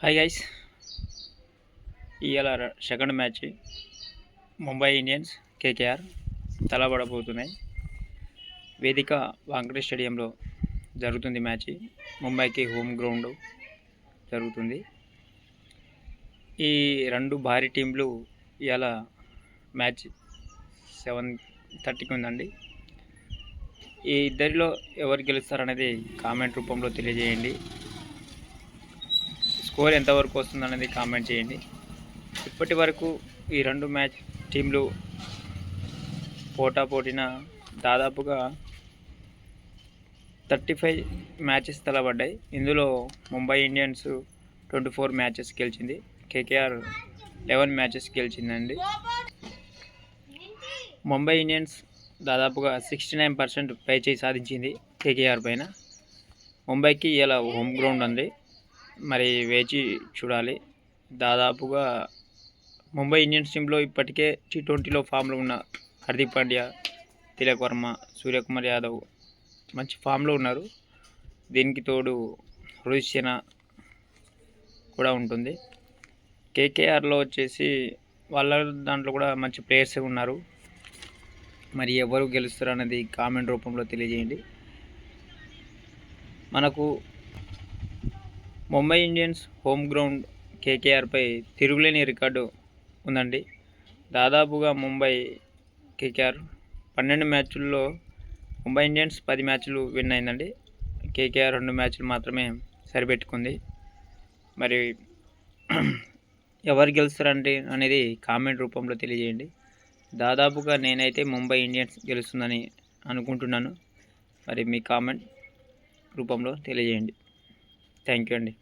Hi guys, ఇవాళ second match Mumbai Indians KKR తలపడబోతున్నాయి. వేదిక వాంకటే స్టేడియంలో జరుగుతుంది మ్యాచ్. ముంబైకి హోమ్ గ్రౌండ్ జరుగుతుంది. ఈ రెండు భారీ టీంలు ఇవాళ మ్యాచ్ 7:30కి ఉందండి. ఈ ఇద్దరిలో ఎవరు గెలుస్తారనేది కామెంట్ రూపంలో తెలియజేయండి. స్కోర్ ఎంతవరకు వస్తుందనేది కామెంట్ చేయండి. ఇప్పటి వరకు ఈ రెండు టీంలు పోటాపోటీన దాదాపుగా 35 మ్యాచెస్ తలబడ్డాయి. ఇందులో ముంబై ఇండియన్స్ 24 మ్యాచెస్ గెలిచింది. కేకేఆర్ 11 మ్యాచెస్ గెలిచిందండి. ముంబై ఇండియన్స్ దాదాపుగా 69% పైచేయి సాధించింది కేకేఆర్ పైన. ముంబైకి ఇలా హోమ్ గ్రౌండ్ ఉంది, మరి వేచి చూడాలి. దాదాపుగా ముంబై ఇండియన్స్ టీంలో ఇప్పటికే T20లో ఫామ్లో ఉన్న హార్దిక్ పాండ్యా, తిలక్ వర్మ, సూర్యకుమార్ యాదవ్ మంచి ఫామ్లో ఉన్నారు. దీనికి తోడు రోహిత్ శర్మ కూడా ఉంటుంది. కేకేఆర్లో వచ్చేసి వాళ్ళ దాంట్లో కూడా మంచి ప్లేయర్స్ ఉన్నారు. మరి ఎవరు గెలుస్తారు అనేది కామెంట్ రూపంలో తెలియజేయండి. మనకు ముంబై ఇండియన్స్ హోమ్ గ్రౌండ్ కేకేఆర్పై తిరుగులేని రికార్డు ఉందండి. దాదాపుగా కేకేఆర్ 12 మ్యాచ్ల్లో ముంబై ఇండియన్స్ 10 మ్యాచ్లు విన్ అయిందండి. కేకేఆర్ 2 మ్యాచ్లు మాత్రమే సరిపెట్టుకుంది. మరి ఎవరు గెలుస్తారంటే అనేది కామెంట్ రూపంలో తెలియజేయండి. దాదాపుగా నేనైతే ముంబై ఇండియన్స్ గెలుస్తుందని అనుకుంటున్నాను. మరి మీ కామెంట్ రూపంలో తెలియజేయండి. థ్యాంక్ యూ అండి.